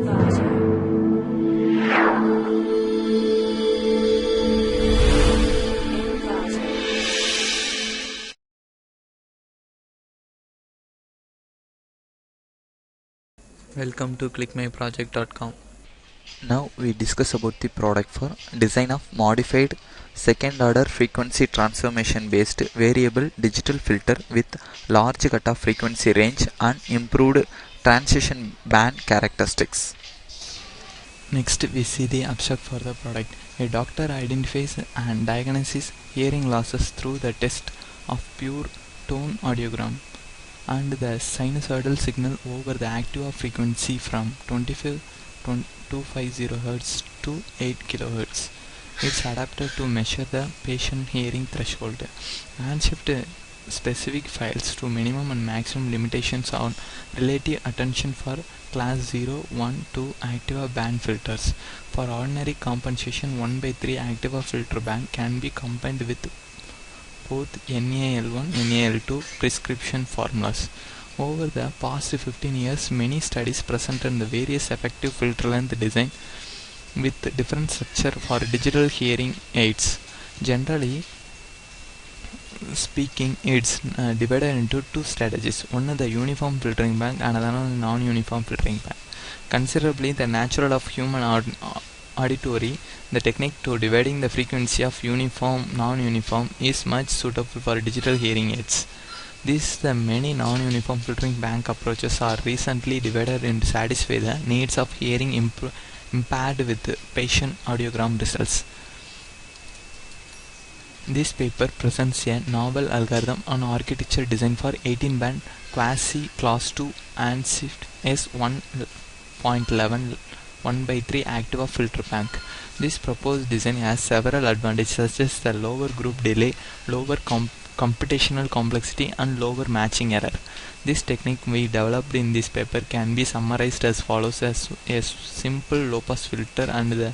Welcome to ClickMyProject.com. Now we discuss about the product for design of modified second order frequency transformation based variable digital filter with large cutoff frequency range and improved transition band characteristics. Next we see the abstract for the product. A doctor identifies and diagnoses hearing losses through the test of pure tone audiogram and the sinusoidal signal over the active frequency from 250 Hz to 8 kHz. It's adapted to measure the patient hearing threshold and shift specific files to minimum and maximum limitations on relative attention for class 0, 1, 2 active band filters. For ordinary compensation, 1/3 active filter band can be combined with both NAL1 and NAL2 prescription formulas. Over the past 15 years, many studies presented the various effective filter length design with different structure for digital hearing aids. Generally speaking, it's divided into two strategies. One is the uniform filtering bank and another is non-uniform filtering bank. Considerably the nature of human auditory, the technique to dividing the frequency of uniform non-uniform is much suitable for digital hearing aids. The many non-uniform filtering bank approaches are recently divided to satisfy the needs of hearing impaired with patient audiogram results. This paper presents a novel algorithm on architecture design for 18-band quasi class 2 and shift S1.11 1/3 active filter bank. This proposed design has several advantages such as the lower group delay, lower computational complexity and lower matching error. This technique we developed in this paper can be summarized as follows: as a simple low-pass filter and the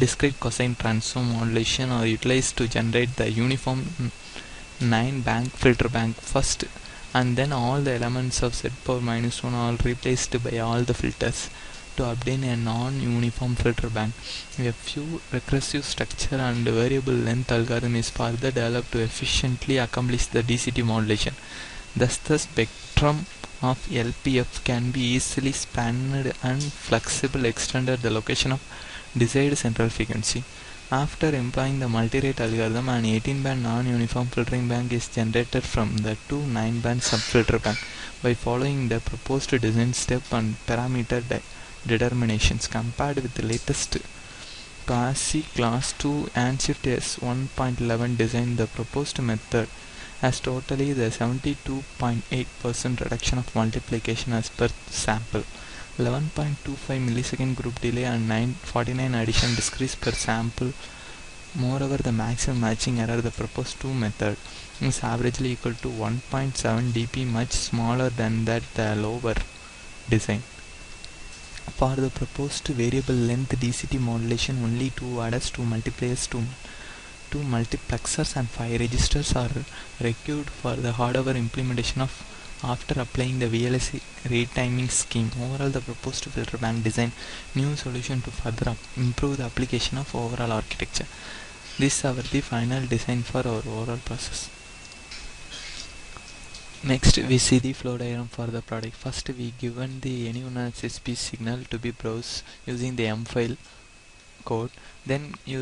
discrete cosine transform modulation are utilized to generate the uniform 9-bank filter bank first, and then all the elements of Z⁻⁻1 are replaced by all the filters to obtain a non-uniform filter bank. A few recursive structure and variable length algorithm is further developed to efficiently accomplish the DCT modulation. Thus, the spectrum of LPF can be easily spanned and flexible extended the location of desired central frequency. After employing the multi-rate algorithm, an 18-band non-uniform filtering bank is generated from the two 9-band subfilter bank by following the proposed design step and parameter determinations. Compared with the latest quasi class 2 and shift S1.11 design, the proposed method has totally the 72.8% reduction of multiplication as per sample, 11.25 millisecond group delay and 949 addition discrete per sample. Moreover, the maximum matching error the proposed two method is averagely equal to 1.7 dp, much smaller than that the lower design. For the proposed variable length DCT modulation, only 2 adders, 2 multipliers, 2 multiplexers and 5 registers are required for the hardware implementation of after applying the VLSI retiming scheme. Overall, the proposed filter bank design new solution to further improve the application of overall architecture. This is the final design for our overall process. Next we see the flow diagram for the product. First we given the any one SSP signal to be browsed using the M file code. Then you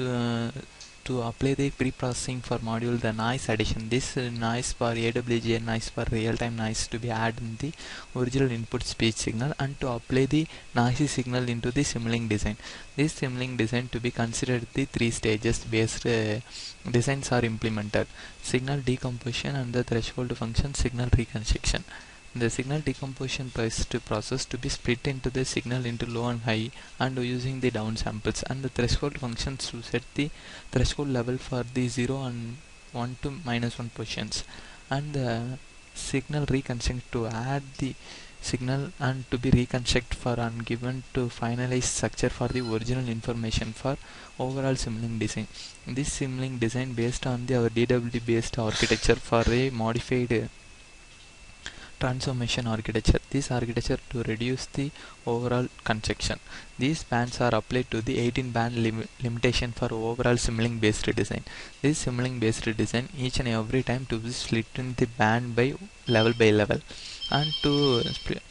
to apply the pre-processing for module the noise addition. This noise for AWG noise for real-time noise to be added in the original input speech signal, and to apply the noisy signal into the Simulink design. This Simulink design to be considered the 3 stages based designs are implemented: signal decomposition and the threshold function signal reconstruction. The signal decomposition process to be split into the signal into low and high and using the downsamples, and the threshold functions to set the threshold level for the 0 and 1 to -1 positions, and the signal reconstruction to add the signal and to be reconstruct for and given to finalize structure for the original information for overall Simulink design. This Simulink design based on our DWD based architecture for a modified transformation architecture. This architecture to reduce the overall congestion. These bands are applied to the 18 band limitation for overall simulating based design. This simulating based design each and every time to be split in the band by level and to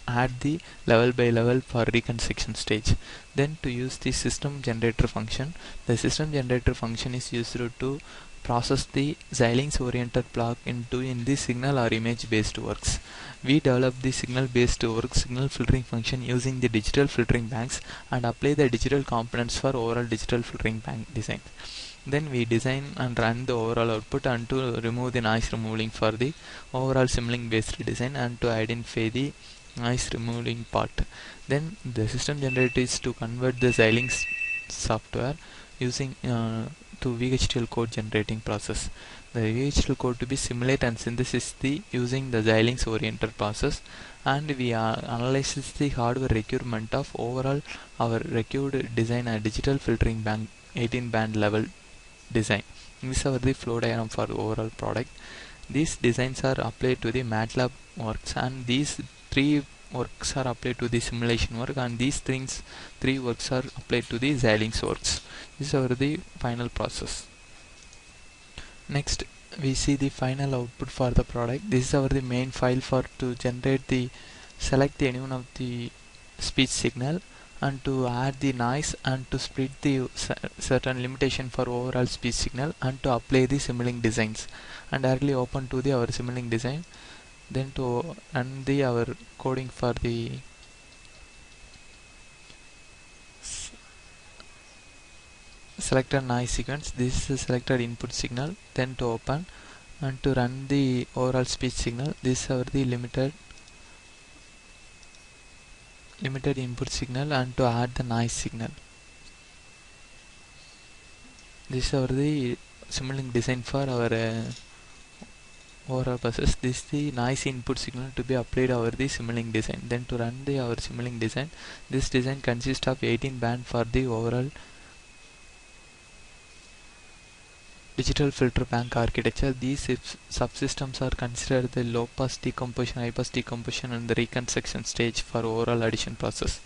add the level by level for reconstruction stage. Then to use the system generator function. The system generator function is used to process the Xilinx oriented block into in the signal or image based works. We develop the signal based work signal filtering function using the digital filtering banks and apply the digital components for overall digital filtering bank design. Then we design and run the overall output and to remove the noise removing for the overall simulating based design and to identify the noise removing part. Then the system generator is to convert the Xilinx software using to VHDL code generating process. The VHDL code to be simulate and synthesis the using the Xilinx oriented process, and we analysis the hardware requirement of overall our required design and digital filtering bank 18 band level design. This is the flow diagram for overall product. These designs are applied to the MATLAB works, and these three works are applied to the simulation work, and these three works are applied to the Xilinx works. This is the final process. Next we see the final output for the product. This is the main file for to generate the select any one of the speech signal and to add the noise and to split the certain limitation for overall speech signal and to apply the simulating designs, and directly open to the our simulating design. Then to run the our coding for the selected noise sequence. This is selected input signal. Then to open and to run the overall speech signal. This is the limited input signal and to add the noise signal. This is the simulating design for our overall process. This is the noise input signal to be applied over the simulating design. Then to run the our simulating design. This design consists of 18 band for the overall digital filter bank architecture. These subsystems are considered the low pass decomposition, high pass decomposition, and the reconstruction stage for overall addition process.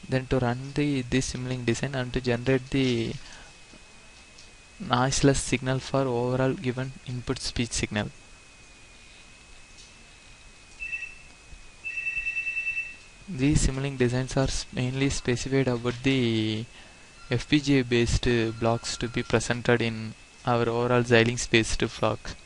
Then to run this simulating design and to generate the noiseless signal for overall given input speech signal. These simulating designs are mainly specified about the FPGA based blocks to be presented in our overall Xilinx based blocks.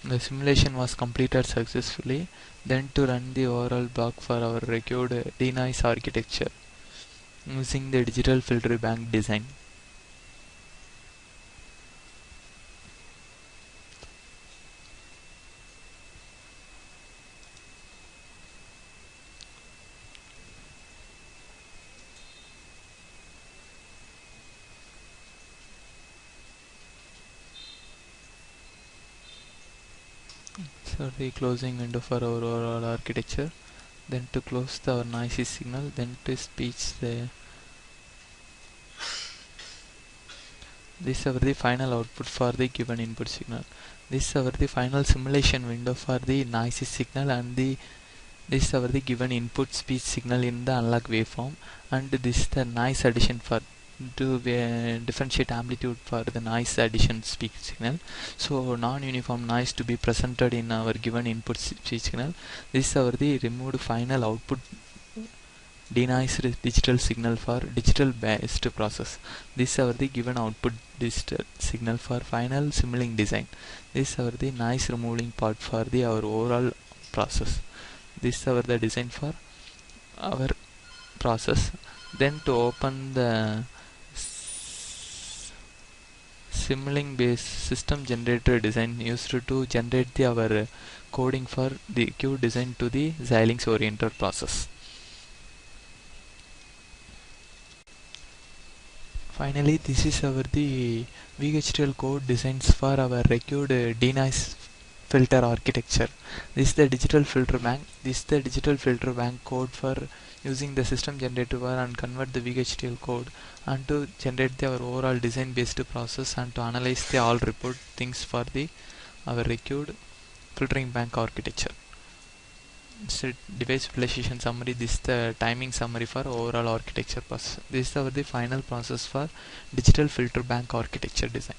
The simulation was completed successfully. Then to run the overall block for our required denoise architecture using the digital filter bank design. So the closing window for our overall architecture. Then to close our noisy signal. Then to speech the this is the final output for the given input signal. This is the final simulation window for the noisy signal, and this is the given input speech signal in the analog waveform, and this is the noise addition for to differentiate amplitude for the noise addition speech signal. So non-uniform noise to be presented in our given input speech signal. This is the removed final output denoised digital signal for digital based process. This is the given output digital signal for final simulating design. This is the noise removing part for the our overall process. This is the design for our process. Then to open the simulating based system generator design used to generate our coding for the Q design to the Xilinx oriented process. Finally, this is our the VHDL code designs for our required denoise filter architecture. This is the digital filter bank. This is the digital filter bank code for using the system generator and convert the VHDL code and to generate the our overall design based process and to analyze the all report things for the our required filtering bank architecture. So device utilization summary. This is the timing summary for overall architecture process. This is our the final process for digital filter bank architecture design.